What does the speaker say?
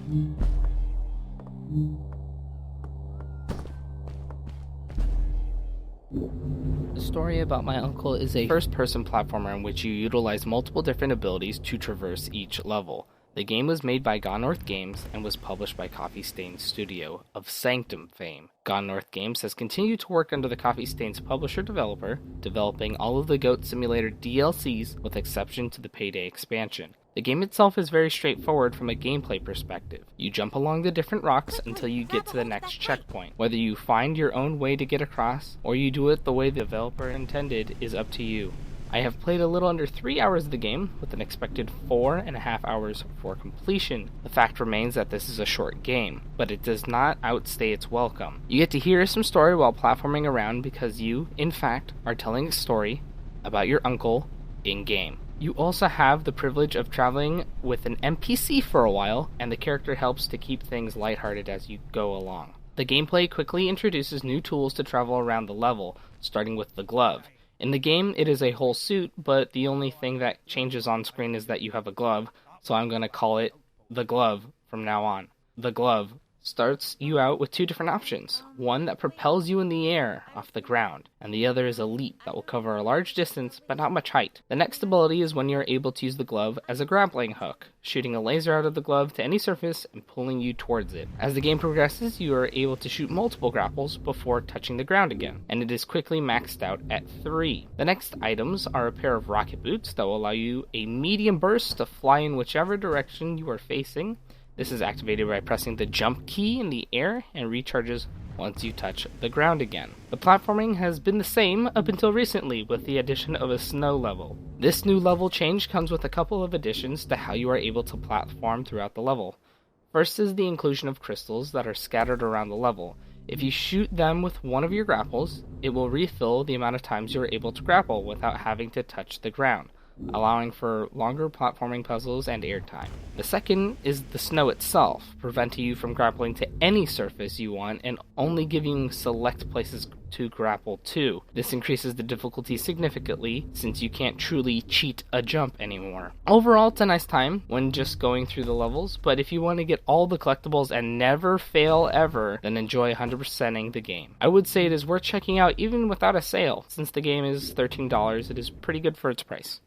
The story about my uncle is a first-person platformer in which you utilize multiple different abilities to traverse each level. The game was made by Gone North Games and was published by Coffee Stain Studio of Sanctum fame. Gone North Games has continued to work under the Coffee Stain's publisher-developer, developing all of the Goat Simulator DLCs with exception to the Payday expansion. The game itself is very straightforward from a gameplay perspective. You jump along the different rocks until you get to the next checkpoint. Whether you find your own way to get across, or you do it the way the developer intended is up to you. I have played a little under 3 hours of the game, with an expected 4.5 hours for completion. The fact remains that this is a short game, but it does not outstay its welcome. You get to hear some story while platforming around because you, in fact, are telling a story about your uncle in-game. You also have the privilege of traveling with an NPC for a while, and the character helps to keep things lighthearted as you go along. The gameplay quickly introduces new tools to travel around the level, starting with the glove. In the game, it is a whole suit, but the only thing that changes on screen is that you have a glove, so I'm going to call it the glove from now on. The glove starts you out with two different options. One that propels you in the air off the ground, and the other is a leap that will cover a large distance but not much height. The next ability is when you're able to use the glove as a grappling hook, shooting a laser out of the glove to any surface and pulling you towards it. As the game progresses, you are able to shoot multiple grapples before touching the ground again, and it is quickly maxed out at 3. The next items are a pair of rocket boots that will allow you a medium burst to fly in whichever direction you are facing. This is activated by pressing the jump key in the air and recharges once you touch the ground again. The platforming has been the same up until recently with the addition of a snow level. This new level change comes with a couple of additions to how you are able to platform throughout the level. First is the inclusion of crystals that are scattered around the level. If you shoot them with one of your grapples, it will refill the amount of times you are able to grapple without having to touch the ground, allowing for longer platforming puzzles and airtime. The second is the snow itself, preventing you from grappling to any surface you want and only giving select places to grapple to. This increases the difficulty significantly since you can't truly cheat a jump anymore. Overall, it's a nice time when just going through the levels, but if you want to get all the collectibles and never fail ever, then enjoy 100%ing the game. I would say it is worth checking out even without a sale. Since the game is $13, it is pretty good for its price.